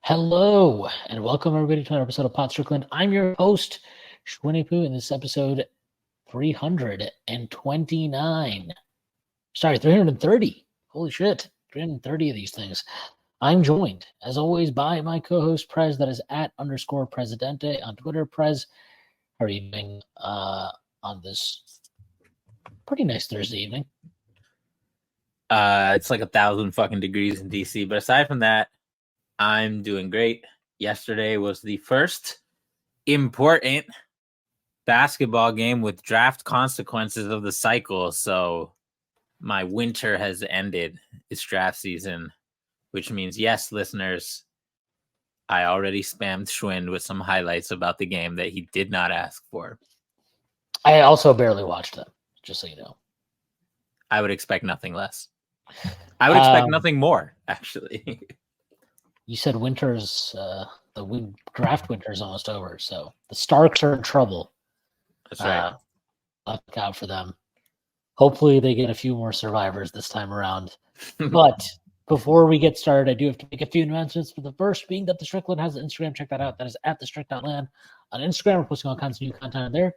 Hello, and welcome everybody to another episode of Strickland. I'm your host, Shwin and Prez, and this is episode 329. Sorry, 330. Holy shit, 330 of these things. I'm joined, as always, by my co-host, Prez, that is @_Presidente on Twitter. Prez, how are you doing on this pretty nice Thursday evening? It's like 1,000 fucking degrees in DC, but aside from that, I'm doing great. Yesterday was the first important basketball game with draft consequences of the cycle, so my winter has ended. It's draft season, which means, yes, listeners, I already spammed Shwin with some highlights about the game that he did not ask for. I also barely watched them, just so you know. I would expect nothing less. I would expect nothing more, actually. You said winter's the draft winter's almost over, so the Starks are in trouble. That's right. Look out for them. Hopefully they get a few more survivors this time around. But before we get started, I do have to make a few announcements. For the first being that the Strickland has an Instagram. Check that out. That is @thestrick.land on Instagram. We're posting all kinds of new content there.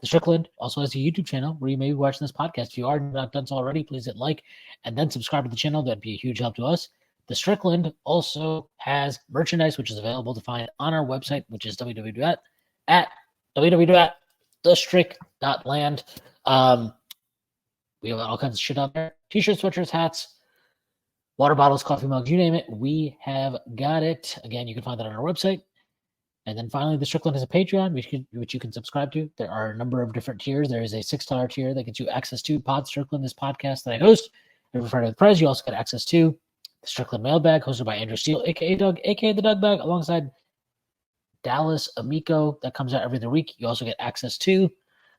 The Strickland also has a YouTube channel where you may be watching this podcast. If you are not done so already, please hit like and then subscribe to the channel. That'd be a huge help to us. The Strickland also has merchandise, which is available to find on our website, which is www.thestrick.land. We have all kinds of shit out there. T-shirts, sweatshirts, hats, water bottles, coffee mugs, you name it. We have got it. Again, you can find that on our website. And then finally, the Strickland has a Patreon, which you can subscribe to. There are a number of different tiers. There is a $6 tier that gets you access to Strickland, this podcast that I host. Every Friday with Prez, you also get access to the Strickland Mailbag, hosted by Andrew Steele, a.k.a. Doug, a.k.a. the Doug Bag, alongside Dallas Amico. That comes out every other week. You also get access to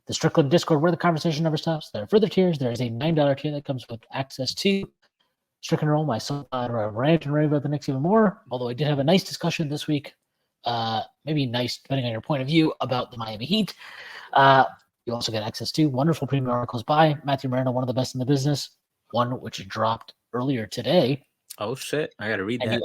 the Strickland Discord, where the conversation never stops. There are further tiers. There is a $9 tier that comes with access to Strickland Roll, my son, rant and rave about the Knicks even more. Although I did have a nice discussion this week, maybe nice depending on your point of view, about the Miami Heat. You also get access to wonderful premium articles by Matthew Marino, one of the best in the business, one which dropped earlier today. Oh shit, I gotta read that.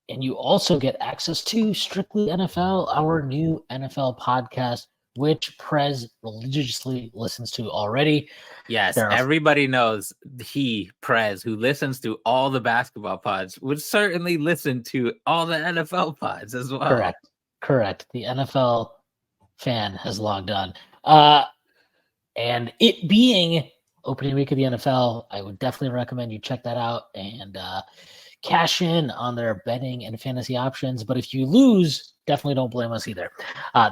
And you also get access to Strictly NFL, our new NFL podcast, which Prez religiously listens to already. Yes, everybody knows Prez, who listens to all the basketball pods, would certainly listen to all the NFL pods as well. Correct. The NFL fan has logged on. And it being opening week of the NFL, I would definitely recommend you check that out and cash in on their betting and fantasy options. But if you lose, definitely don't blame us either.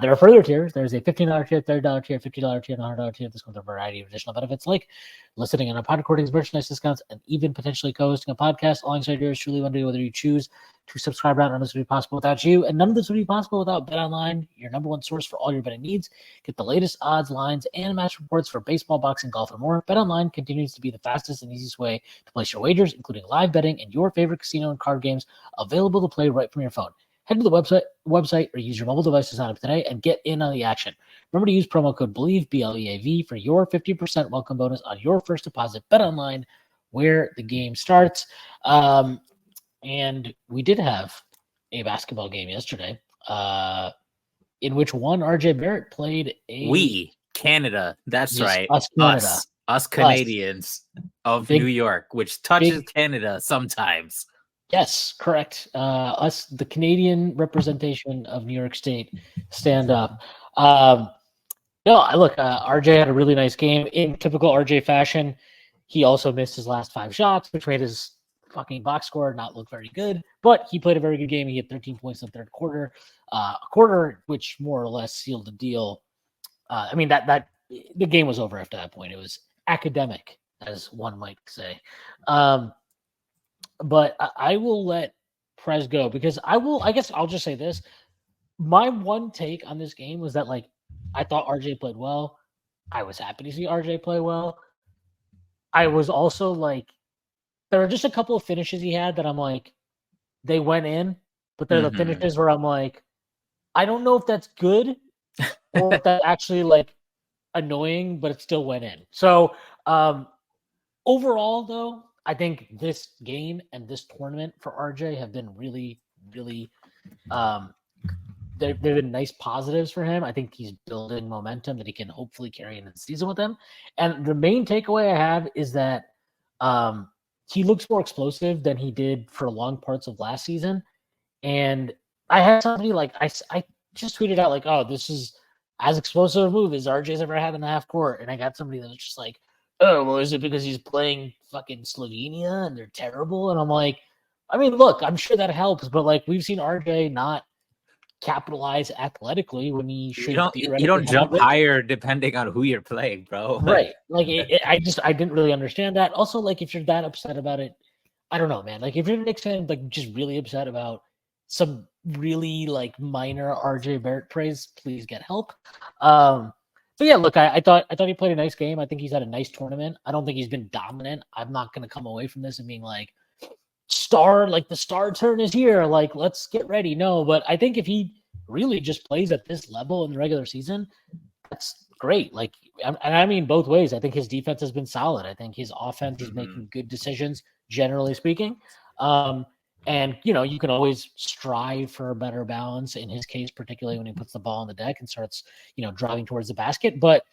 There are further tiers. There's a $15 tier, $30 tier, $50 tier, and $100 tier. This comes with a variety of additional benefits like listening on our pod recordings, merchandise discounts, and even potentially co-hosting a podcast alongside yours truly. One day, whether you choose to subscribe or not, none of this would be possible without you. And none of this would be possible without BetOnline, your number one source for all your betting needs. Get the latest odds, lines, and match reports for baseball, boxing, golf, and more. BetOnline continues to be the fastest and easiest way to place your wagers, including live betting and your favorite casino and card games available to play right from your phone. Head to the website or use your mobile device to sign up today and get in on the action. Remember to use promo code BELIEVE, BLEAV, for your 50% welcome bonus on your first deposit. BetOnline, where the game starts. And we did have a basketball game yesterday in which one RJ Barrett played Canada. That's right. Us Canada. Us Canadians of New York, which touches Canada sometimes. Yes, correct. Us, the Canadian representation of New York State, stand up. RJ had a really nice game. In typical RJ fashion, he also missed his last 5 shots, which made his fucking box score not look very good. But he played a very good game. He had 13 points in the third quarter, a quarter which more or less sealed the deal. That the game was over after that point. It was academic, as one might say. But I will let Prez go because I guess I'll just say this. My one take on this game was that, I thought RJ played well. I was happy to see RJ play well. I was also there were just a couple of finishes he had that I'm like, they went in, but they're the finishes where I'm like, I don't know if that's good or if that's actually annoying, but it still went in. So overall, though, I think this game and this tournament for RJ have been really, really There've been nice positives for him. I think he's building momentum that he can hopefully carry into the season with him. And the main takeaway I have is that he looks more explosive than he did for long parts of last season. And I had somebody like I just tweeted out like, oh, this is as explosive a move as RJ's ever had in the half court. And I got somebody that was just like, oh, well, is it because he's playing fucking Slovenia and they're terrible? And I'm like, I mean, look, I'm sure that helps, but like we've seen RJ not capitalize athletically when he should you don't jump higher depending on who you're playing, bro. Right. Like I didn't really understand that. Also, like if you're that upset about it, I don't know, man. Like if you're a Knicks fan, like just really upset about some really like minor RJ Barrett praise, please get help. But yeah, look, I thought he played a nice game. I think he's had a nice tournament. I don't think he's been dominant. I'm not going to come away from this and being like, the star turn is here. Like, let's get ready. No, but I think if he really just plays at this level in the regular season, that's great. Like, and I mean both ways. I think his defense has been solid. I think his offense is making good decisions, generally speaking. And you can always strive for a better balance. In his case, particularly when he puts the ball on the deck and starts, driving towards the basket. But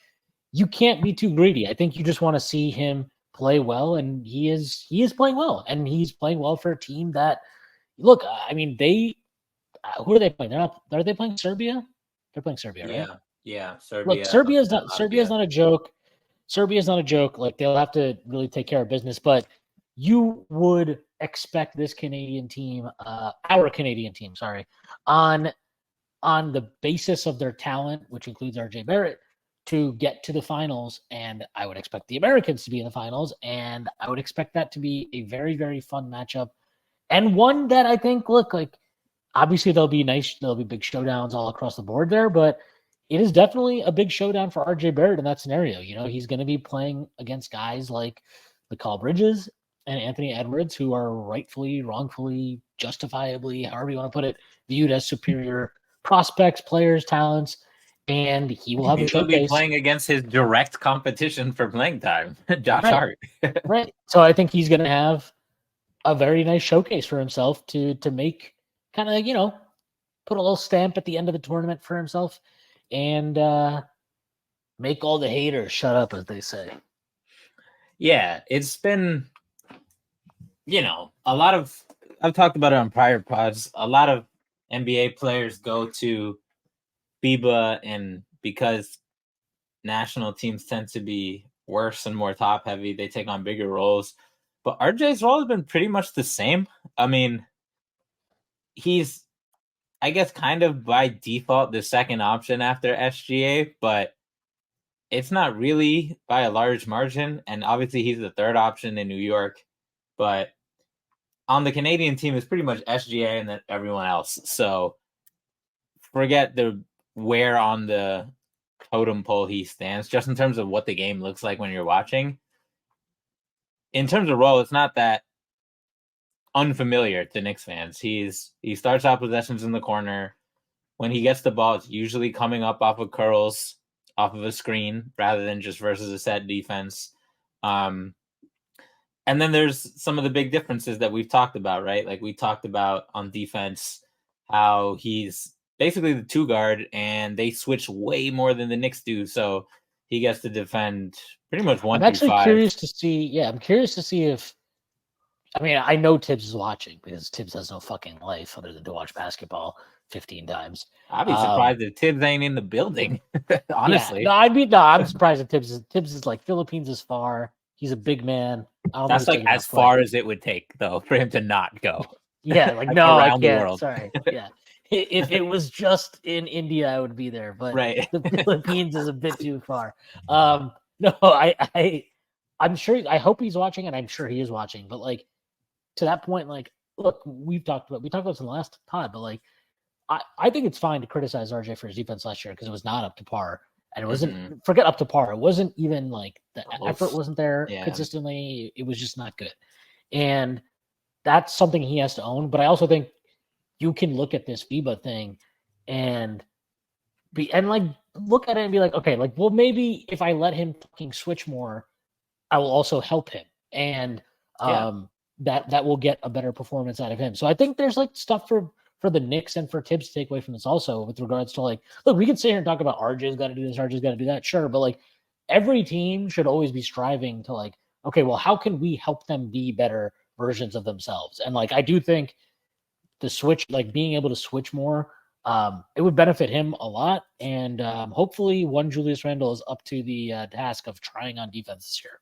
you can't be too greedy. I think you just want to see him play well, and he is playing well, and he's playing well for a team that, look, I mean, who are they playing? Are they playing Serbia? They're playing Serbia, right? Yeah, Serbia. Look, Serbia's not a joke. Serbia's not a joke. Like, they'll have to really take care of business, but you would expect this Canadian team, our Canadian team, on the basis of their talent, which includes RJ Barrett, to get to the finals. And I would expect the Americans to be in the finals. And I would expect that to be a very, very fun matchup. And one that I think, look, like, obviously there'll be big showdowns all across the board there, but it is definitely a big showdown for RJ Barrett in that scenario. He's going to be playing against guys like Mikal Bridges and Anthony Edwards, who are rightfully, wrongfully, justifiably, however you want to put it, viewed as superior prospects, players, talents. And he will have a showcase. Be playing against his direct competition for playing time, Josh Hart. Right. So I think he's going to have a very nice showcase for himself to make kind of, put a little stamp at the end of the tournament for himself and make all the haters shut up, as they say. Yeah, it's been, a lot of, I've talked about it on prior pods, a lot of NBA players go to FIBA, and because national teams tend to be worse and more top heavy, they take on bigger roles. But RJ's role has been pretty much the same. I mean, he's, I guess, kind of by default the second option after SGA, but it's not really by a large margin. And obviously he's the third option in New York, but on the Canadian team, it's pretty much SGA and then everyone else. So forget where on the totem pole he stands, just in terms of what the game looks like when you're watching. In terms of role, it's not that unfamiliar to Knicks fans. He starts out possessions in the corner. When he gets the ball, it's usually coming up off of curls, off of a screen, rather than just versus a set defense. And then there's some of the big differences that we've talked about, right? Like we talked about on defense, how he's basically the two guard, and they switch way more than the Knicks do. So he gets to defend pretty much 1 through 5. I'm curious to see. Yeah, I'm curious to see if. I mean, I know Thibs is watching because Thibs has no fucking life other than to watch basketball 15 times. I'd be surprised if Thibs ain't in the building. Honestly, yeah, I'm surprised if Thibs is like Philippines is far. He's a big man. That's like as far as it would take, though, for him to not go. Yeah, like no, I can't. Sorry. Yeah. If it was just in India, I would be there, but right. The Philippines is a bit too far. No, I'm sure. I hope he's watching, and I'm sure he is watching. But like to that point, like, look, we talked about this in the last pod, but like, I think it's fine to criticize RJ for his defense last year because it was not up to par, and it wasn't. Forget up to par. It wasn't even like the effort wasn't there consistently. It was just not good, and that's something he has to own. But I also think you can look at this FIBA thing and look at it and be like, okay, like, well, maybe if I let him fucking switch more, I will also help him. And that will get a better performance out of him. So I think there's like stuff for for the Knicks and for Thibs to take away from this also with regards to like, look, we can sit here and talk about RJ's got to do this, RJ's got to do that, sure, but like every team should always be striving to like, okay, well, how can we help them be better versions of themselves? And like, I do think the switch, like being able to switch more, it would benefit him a lot. And hopefully one Julius Randle is up to the task of trying on defense this year.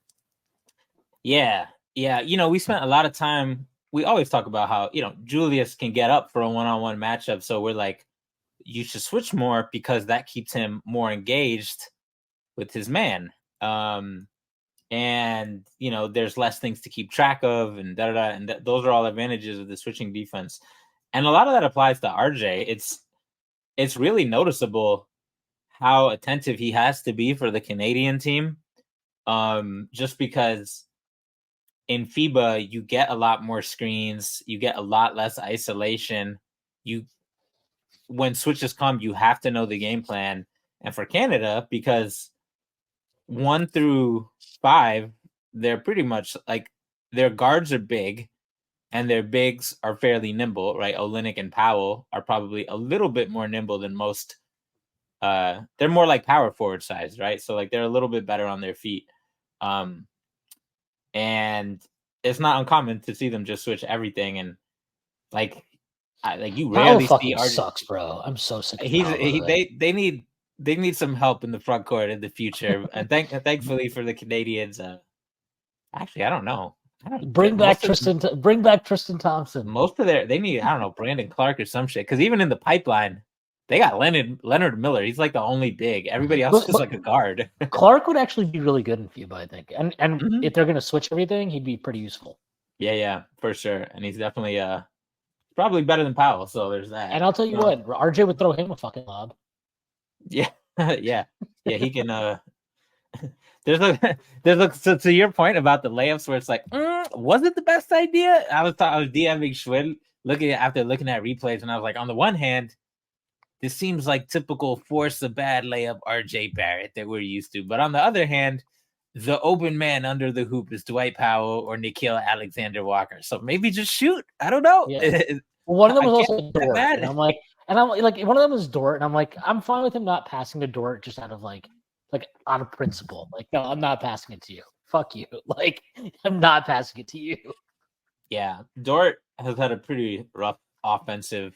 Yeah. Yeah. We spent a lot of time. We always talk about how, Julius can get up for a one-on-one matchup. So we're like, you should switch more because that keeps him more engaged with his man. And, there's less things to keep track of and and those are all advantages of the switching defense. And a lot of that applies to RJ. It's really noticeable how attentive he has to be for the Canadian team. Just because in FIBA, you get a lot more screens, you get a lot less isolation. When switches come, you have to know the game plan. And for Canada, because 1 through 5, they're pretty much like their guards are big and their bigs are fairly nimble, right? Olynyk and Powell are probably a little bit more nimble than most. They're more like power forward size, right? So like they're a little bit better on their feet. And it's not uncommon to see them just switch everything. And you rarely see RJ sucks, bro. I'm so sick of they need some help in the front court in the future. And thankfully for the Canadians, actually, I don't know. Bring back Tristan Thompson. Most of they need, I don't know, Brandon Clark or some shit. Because even in the pipeline, they got Leonard Miller. He's like the only big. Everybody else is like a guard. Clark would actually be really good in FIBA, I think. And if they're going to switch everything, he'd be pretty useful. Yeah, for sure. And he's definitely probably better than Powell. So there's that. And I'll tell you what, RJ would throw him a fucking lob. Yeah, yeah. He can. So to your point about the layups, where it's like, was it the best idea? I was DMing Shwin after looking at replays, and I was like, on the one hand, this seems like typical force a bad layup RJ Barrett that we're used to, but on the other hand, the open man under the hoop is Dwight Powell or Nickeil Alexander-Walker. So maybe just shoot. I don't know. Yeah. One of them was also Dort, and I'm like, one of them was Dort, and I'm like, I'm fine with him not passing to Dort just out of like out of principle. Like, no, I'm not passing it to you. Fuck you. Like, I'm not passing it to you. Yeah, Dort has had a pretty rough offensive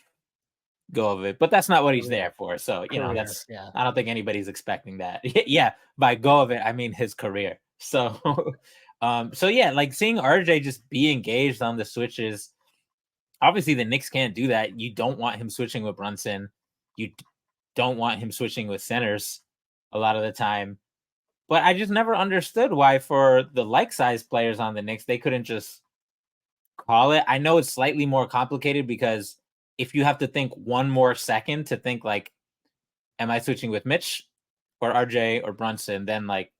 go of it, but that's not what he's there for. So, I don't think anybody's expecting that. Yeah, by go of it, I mean his career. So, like seeing RJ just be engaged on the switches. Obviously, the Knicks can't do that. You don't want him switching with Brunson. You don't want him switching with centers a lot of the time. But I just never understood why for the like-size players on the Knicks, they couldn't just call it. I know it's slightly more complicated because if you have to think one more second to think like, am I switching with Mitch or RJ or Brunson? Then like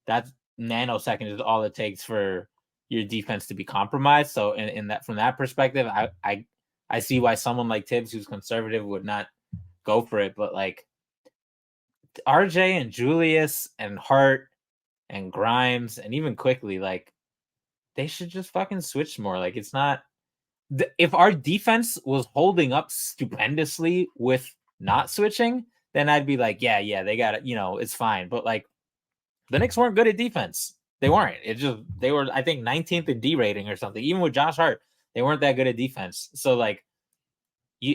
that nanosecond is all it takes for your defense to be compromised. So in that, from that perspective, I see why someone like Thibs, who's conservative, would not go for it. But like RJ and Julius and Hart and Grimes and even Quickly, like they should just fucking switch more. Like it's not, if our defense was holding up stupendously with not switching, then I'd be like, yeah, they got it. It's fine. But like the Knicks weren't good at defense. They weren't. They were, I think, 19th in D rating or something. Even with Josh Hart, they weren't that good at defense. So like,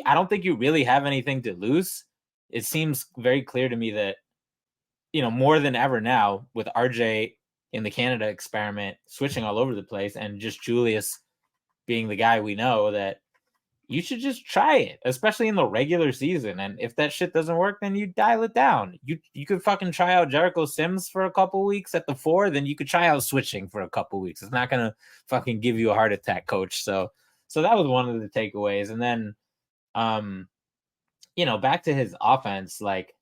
I don't think you really have anything to lose. It seems very clear to me that, more than ever now with RJ in the Canada experiment switching all over the place and just Julius being the guy we know, that you should just try it, especially in the regular season. And if that shit doesn't work, then you dial it down. You could fucking try out Jericho Sims for a couple weeks at the 4, then you could try out switching for a couple weeks. It's not going to fucking give you a heart attack, coach. So that was one of the takeaways. And then, back to his offense, like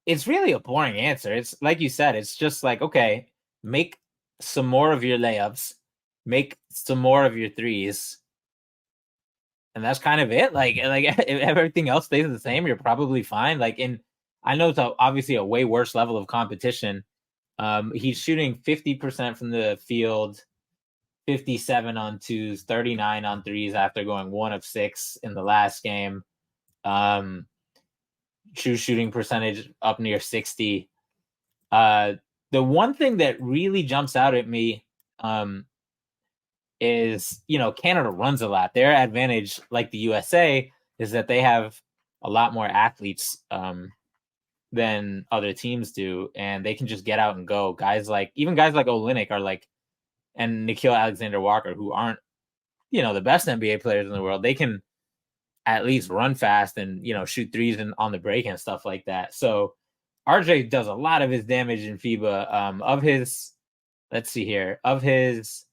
it's really a boring answer. It's like you said, it's just like, okay, make some more of your layups, make some more of your threes. And that's kind of it. Like if everything else stays the same, you're probably fine. I know it's obviously a way worse level of competition. He's shooting 50% from the field, 57 on twos, 39 on threes after going 1 of 6 in the last game. True shooting percentage up near 60. The one thing that really jumps out at me is, Canada runs a lot. Their advantage, like the USA, is that they have a lot more athletes than other teams do, and they can just get out and go. Guys like Olynyk are like, and Nickeil Alexander-Walker, who aren't, the best NBA players in the world, they can at least run fast and, shoot threes on the break and stuff like that. So RJ does a lot of his damage in FIBA. Of his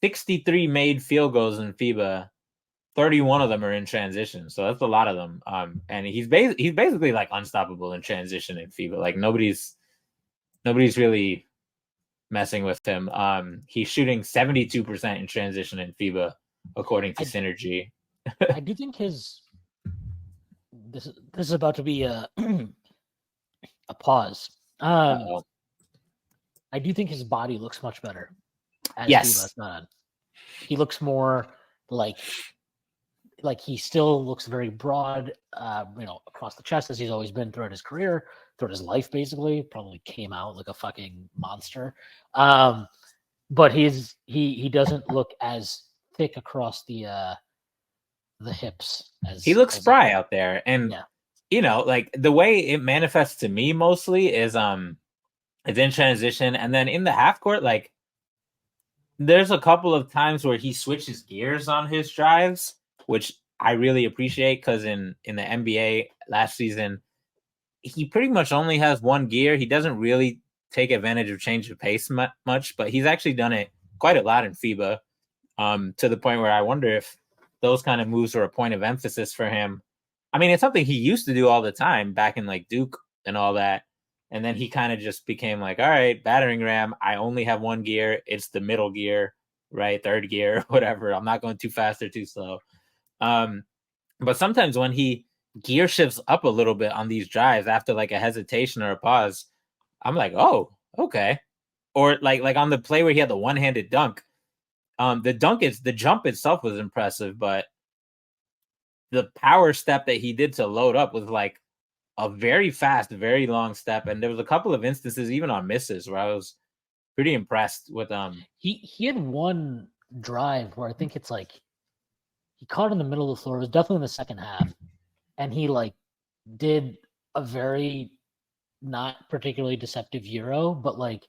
63 made field goals in FIBA, 31 of them are in transition. So that's a lot of them. And he's basically like unstoppable in transition in FIBA. Like nobody's really messing with him. He's shooting 72% in transition in FIBA, according to Synergy. I do think this is about to be a pause. I do think his body looks much better as FIBA's done. He looks more like he still looks very broad, across the chest, as he's always been throughout his career, throughout his life, basically. Probably came out like a fucking monster. But he doesn't look as thick across the hips as he looks spry out there. And like the way it manifests to me mostly is it's in transition, and then in the half court, like there's a couple of times where he switches gears on his drives, which I really appreciate, because in the NBA last season, he pretty much only has one gear. He doesn't really take advantage of change of pace much, but he's actually done it quite a lot in FIBA, to the point where I wonder if those kind of moves are a point of emphasis for him. I mean, it's something he used to do all the time back in like Duke and all that. And then he kind of just became like, all right, battering ram, I only have one gear. It's the middle gear, right? Third gear, whatever. I'm not going too fast or too slow. But sometimes when he gear shifts up a little bit on these drives after like a hesitation or a pause, I'm like, oh, okay. Or like on the play where he had the one-handed dunk, the jump itself was impressive, but the power step that he did to load up was like a very fast, very long step. And there was a couple of instances, even on misses, where I was pretty impressed with He had one drive where I think it's like he caught in the middle of the floor. It was definitely in the second half, and he like did a very not particularly deceptive Euro, but like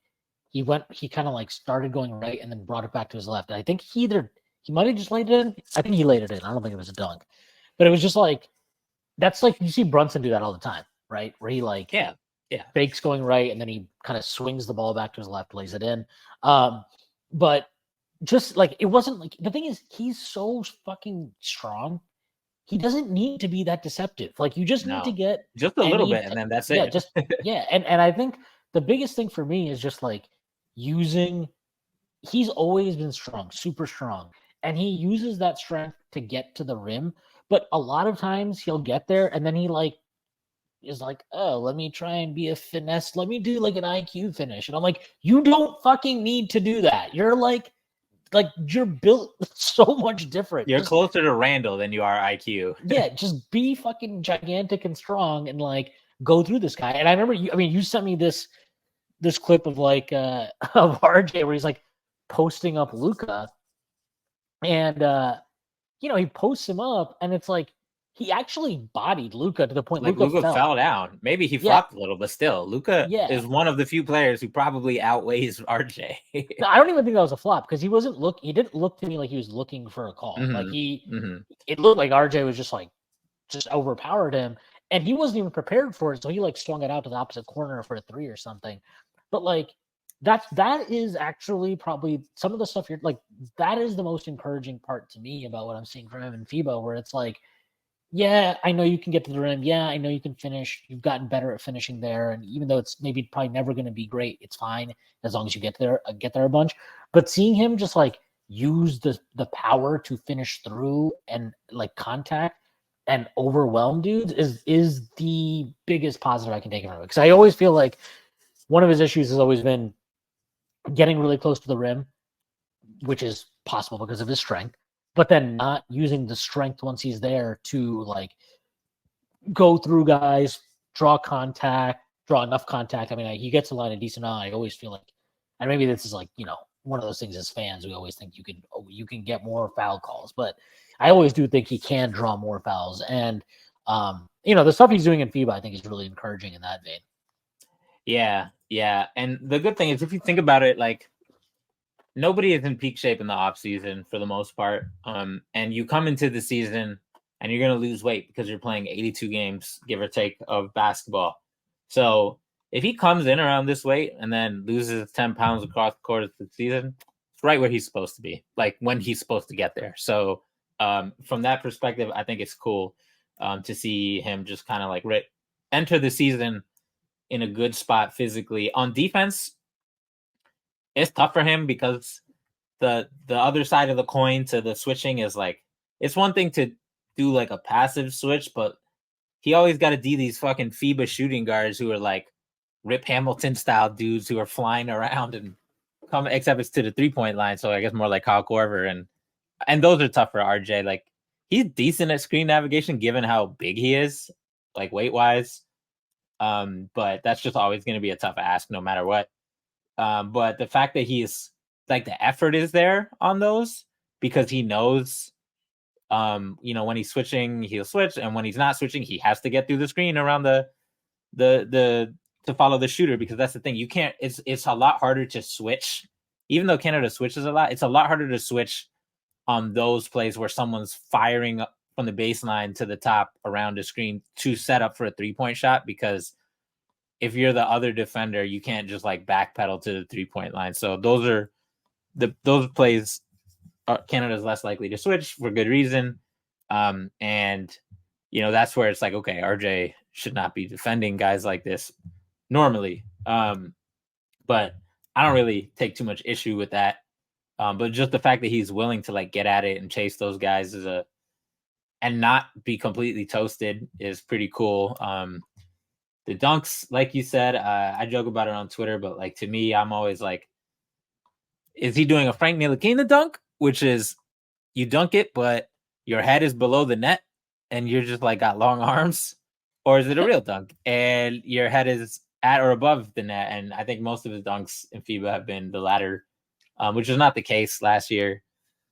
he kind of like started going right and then brought it back to his left. And I think he might have just laid it in. I think he laid it in. I don't think it was a dunk, but it was just like, that's like, you see Brunson do that all the time, right? Where he like fakes going right, and then he kind of swings the ball back to his left, lays it in. But just like, it wasn't like, the thing is, he's so fucking strong. He doesn't need to be that deceptive. Like, you just need to get just a little bit, and then that's it. And I think the biggest thing for me is just like he's always been strong, super strong, and he uses that strength to get to the rim. But a lot of times he'll get there, and then he like is like, oh, let me try and be a finesse. Let me do like an IQ finish. And I'm like, you don't fucking need to do that. You're like you're built so much different. You're closer to Randall than you are IQ. Yeah, just be fucking gigantic and strong and like go through this guy. And I remember you sent me this clip of like of RJ where he's like posting up Luka, and he posts him up, and it's like he actually bodied Luka to the point like Luka fell down. Maybe he flopped a little, but still, Luka is one of the few players who probably outweighs RJ. No, I don't even think that was a flop, because he didn't look to me like he was looking for a call. Mm-hmm. Like it looked like RJ was just overpowered him, and he wasn't even prepared for it, so he like swung it out to the opposite corner for a three or something. But like that is actually probably some of the stuff you're like, that is the most encouraging part to me about what I'm seeing from him in FIBA, where it's like, yeah, I know you can get to the rim. Yeah, I know you can finish. You've gotten better at finishing there. And even though it's maybe probably never going to be great, it's fine as long as you get there a bunch. But seeing him just like use the power to finish through and like contact and overwhelm dudes is the biggest positive I can take from him. Because I always feel like one of his issues has always been getting really close to the rim, which is possible because of his strength, but then not using the strength once he's there to like go through guys, draw enough contact. I mean, he gets a line of decent amount. I always feel like, and maybe this is like, one of those things as fans, we always think you can get more foul calls, but I always do think he can draw more fouls. And, the stuff he's doing in FIBA, I think is really encouraging in that vein. Yeah. And the good thing is, if you think about it, like, nobody is in peak shape in the off season for the most part. And you come into the season and you're going to lose weight because you're playing 82 games, give or take, of basketball. So if he comes in around this weight and then loses 10 pounds across the course of the season, it's right where he's supposed to be, like when he's supposed to get there. So from that perspective, I think it's cool to see him just kind of like enter the season in a good spot physically. On defense, it's tough for him because the other side of the coin to the switching is like, it's one thing to do like a passive switch, but he always got to do these fucking FIBA shooting guards who are like Rip Hamilton style dudes who are flying around and come, except it's to the 3-point line. So I guess more like Kyle Korver, and those are tough for RJ. Like, he's decent at screen navigation given how big he is, like weight wise. But that's just always going to be a tough ask no matter what. But the fact that he's like, the effort is there on those because he knows, when he's switching, he'll switch. And when he's not switching, he has to get through the screen around the to follow the shooter, because that's the thing. You can't, it's a lot harder to switch. Even though Canada switches a lot, it's a lot harder to switch on those plays where someone's firing up from the baseline to the top around the screen to set up for a 3-point shot, because if you're the other defender, you can't just like backpedal to the 3-point line. So those plays Canada's less likely to switch for good reason. And that's where it's like, okay, RJ should not be defending guys like this normally. But I don't really take too much issue with that. But just the fact that he's willing to like get at it and chase those guys and not be completely toasted is pretty cool. The dunks, like you said, I joke about it on Twitter, but like, to me, I'm always like, is he doing a Frank Ntilikina dunk, which is you dunk it, but your head is below the net and you're just like got long arms? Or is it a real dunk and your head is at or above the net? And I think most of his dunks in FIBA have been the latter, which was not the case last year.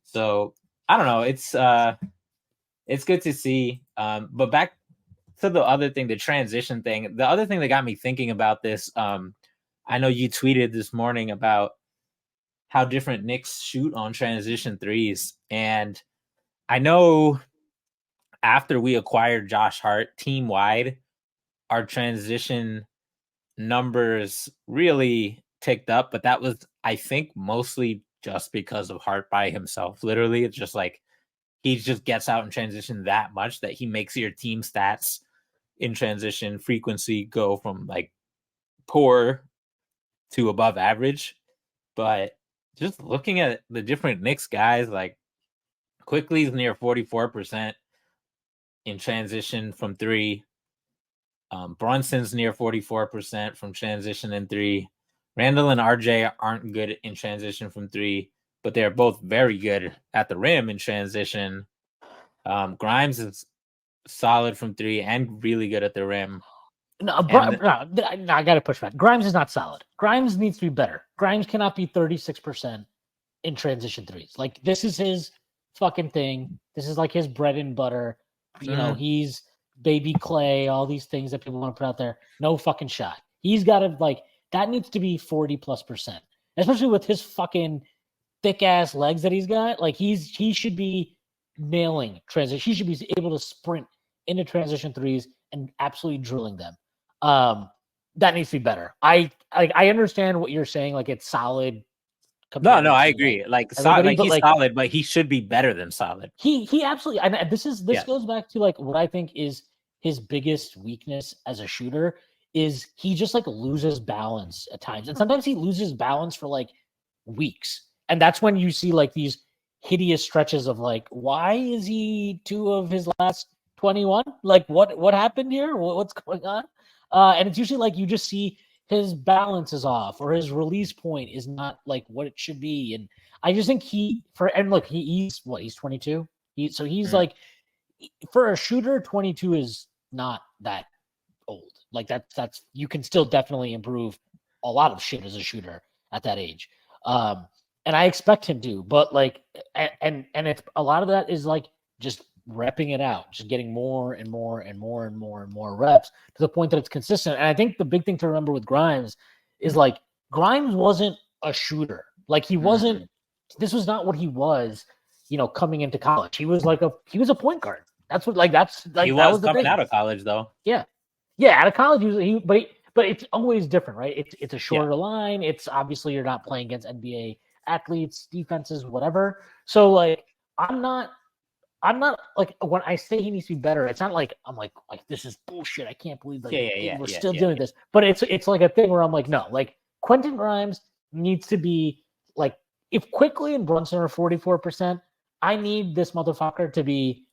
So I don't know. It's good to see. But back to the other thing, the transition thing, the other thing that got me thinking about this, I know you tweeted this morning about how different Knicks shoot on transition threes. And I know after we acquired Josh Hart team wide, our transition numbers really ticked up, but that was, I think, mostly just because of Hart by himself. Literally, it's just like he just gets out in transition that much that he makes your team stats in transition frequency go from like poor to above average. But just looking at the different Knicks guys, like Quickly's near 44% in transition from three. Brunson's near 44% from transition and three. Randall and RJ aren't good in transition from three, but they're both very good at the rim in transition. Grimes is solid from three and really good at the rim. No, I got to push back. Grimes is not solid. Grimes needs to be better. Grimes cannot be 36% in transition threes. Like, this is his fucking thing. This is like his bread and butter. He's baby Clay, all these things that people want to put out there. No fucking shot. He's got to, like, that needs to be 40+%, especially with his fucking thick ass legs that he's got. Like, he should be nailing transition. He should be able to sprint into transition threes and absolutely drilling them. That needs to be better. I understand what you're saying. Like, it's solid. No, I agree. Like, he's solid, but he should be better than solid. He absolutely. And this goes back to like what I think is his biggest weakness as a shooter is he just like loses balance at times, and sometimes he loses balance for like weeks, and that's when you see like these hideous stretches of like, why is he 2 of his last 21? Like, what happened here? What's going on? And it's usually like you just see his balance is off or his release point is not like what it should be. And I just think he's 22. He's Mm. like, for a shooter, 22 is not that old. Like that's you can still definitely improve a lot of shit as a shooter at that age. And I expect him to, but like, and it's a lot of that is like just repping it out, just getting more and more and more and more and more reps to the point that it's consistent. And I think the big thing to remember with Grimes is like Grimes wasn't a shooter. Like he wasn't. This was not what he was. Coming into college, he was a point guard. That's what He that was was the coming thing. out of college though. Yeah, out of college, but it's always different, right? It's a shorter line. It's obviously you're not playing against NBA athletes, defenses, whatever. So like, I'm not like when I say he needs to be better. It's not like I'm like this is bullshit. I can't believe we're still doing this. But it's like a thing where I'm like, no, like Quentin Grimes needs to be like, if Quickly and Brunson are 44%, I need this motherfucker to be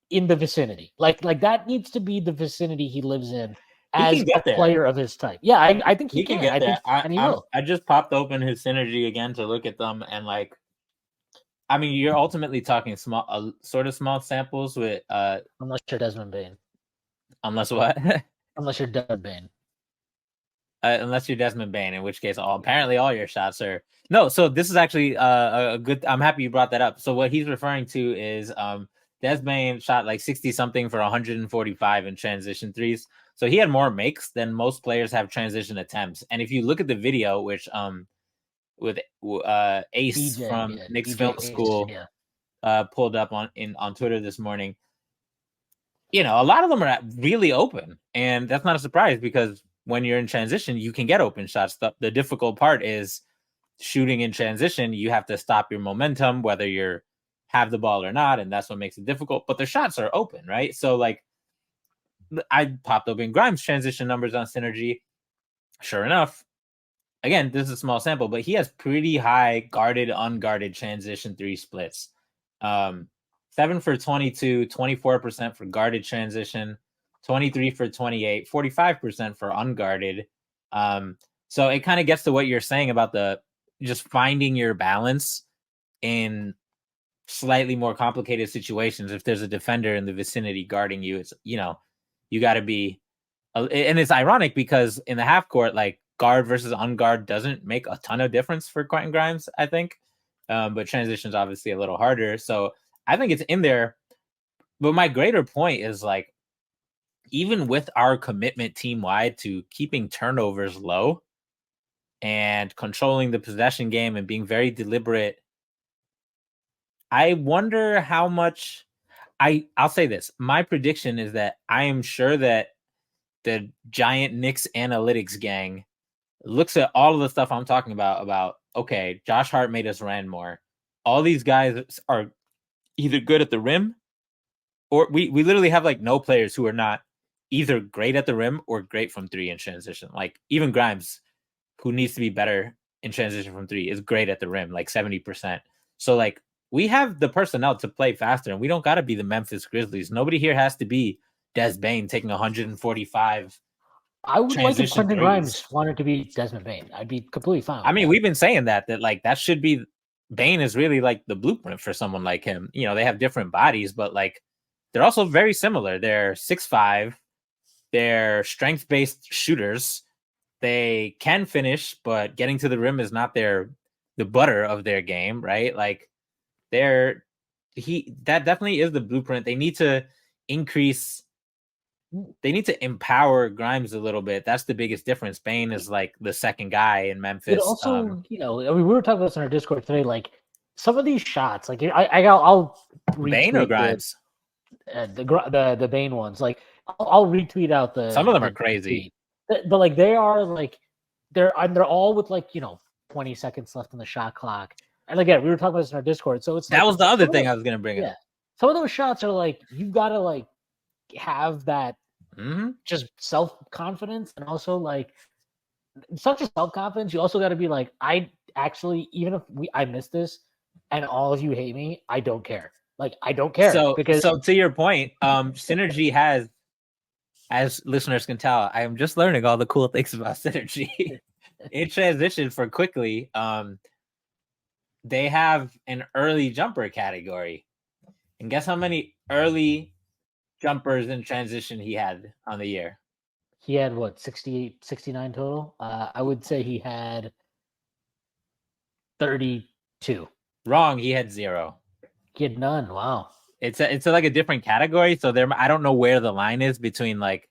in the vicinity. Like that needs to be the vicinity he lives in as a player of his type. Yeah, I think he can get there. And he will. I just popped open his synergy again to look at them, and like, I mean, you're ultimately talking sort of small samples with unless you're Desmond Bain. Unless what? Unless you're Desmond Bain. Unless you're Desmond Bain, in which case apparently all your shots are no. So this is actually a good. I'm happy you brought that up. So what he's referring to is Des Bain shot like 60 something for 145 in transition threes. So he had more makes than most players have transition attempts. And if you look at the video, which with Ace DJ, from Knicks Film School pulled up on Twitter this morning, a lot of them are really open, and that's not a surprise because when you're in transition, you can get open shots. The difficult part is shooting in transition. You have to stop your momentum, whether you're have the ball or not, and that's what makes it difficult. But the shots are open, right? So like, I popped open Grimes' transition numbers on Synergy. Sure enough, again, this is a small sample, but he has pretty high guarded, unguarded transition three splits. 7 for 22, 24% for guarded transition, 23 for 28, 45% for unguarded. So it kind of gets to what you're saying about just finding your balance in slightly more complicated situations. If there's a defender in the vicinity guarding you, it's, you got to be, and it's ironic because in the half court, like guard versus unguard doesn't make a ton of difference for Quentin Grimes, I think. But transition's obviously a little harder. So I think it's in there. But my greater point is like, even with our commitment team wide to keeping turnovers low and controlling the possession game and being very deliberate, I wonder how much I'll say this. My prediction is that I am sure that the giant Knicks analytics gang looks at all of the stuff I'm talking about, okay, Josh Hart made us run more. All these guys are either good at the rim, or we literally have like no players who are not either great at the rim or great from three in transition. Like even Grimes, who needs to be better in transition from three, is great at the rim, like 70%. So like, we have the personnel to play faster, and we don't got to be the Memphis Grizzlies. Nobody here has to be Des Bain taking 145. I would like if Quentin Grimes wanted to be Desmond Bain. I'd be completely fine. I mean, we've been saying that like that should be, Bain is really like the blueprint for someone like him. They have different bodies, but like they're also very similar. They're 6'5", they're strength-based shooters. They can finish, but getting to the rim is not the butter of their game, right? Like that definitely is the blueprint. They need to empower Grimes a little bit. That's the biggest difference. Bain is like the second guy in Memphis. It also, I mean, we were talking about this in our Discord today. Like some of these shots, like I'll Bain or Grimes, the Bain ones. Like I'll retweet out some of them are crazy, but like they are like they're all with like 20 seconds left on the shot clock. And again, we were talking about this in our Discord. So that was the other thing I was gonna bring up. Some of those shots are like you've got to like have that just self-confidence, and also like it's not just self-confidence. You also got to be like, I actually, even if I miss this and all of you hate me, I don't care. Like I don't care. So to your point, Synergy has, as listeners can tell, I am just learning all the cool things about Synergy. It transitioned for Quickly. they have an early jumper category. And guess how many early jumpers in transition he had on the year? He had what, 68, 69 total? I would say he had 32. Wrong. He had 0. He had none. Wow. It's like a different category. So I don't know where the line is between like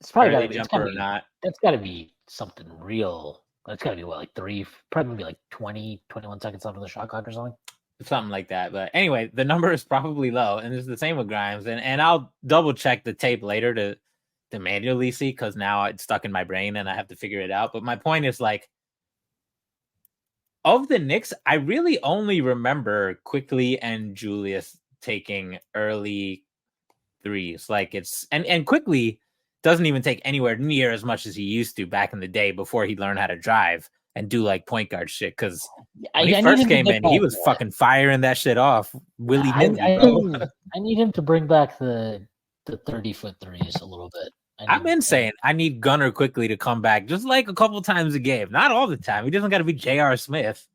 It's probably early gotta be, jumper or not. That's gotta be something real. That's gotta be what, like probably like 20, 21 seconds after the shot clock or something. Something like that. But anyway, the number is probably low. And it's the same with Grimes. And I'll double check the tape later to manually see, because now it's stuck in my brain and I have to figure it out. But my point is, like, of the Knicks, I really only remember Quickly and Julius taking early threes. Like, it's and Quickly doesn't even take anywhere near as much as he used to back in the day before he learned how to drive and do like point guard shit. Because when he first came in, he was fucking firing that shit off willy nilly, bro. I need him to bring back the 30-foot threes a little bit. I've been saying I need Gunner Quickly to come back just like a couple times a game, not all the time. He doesn't got to be J.R. Smith.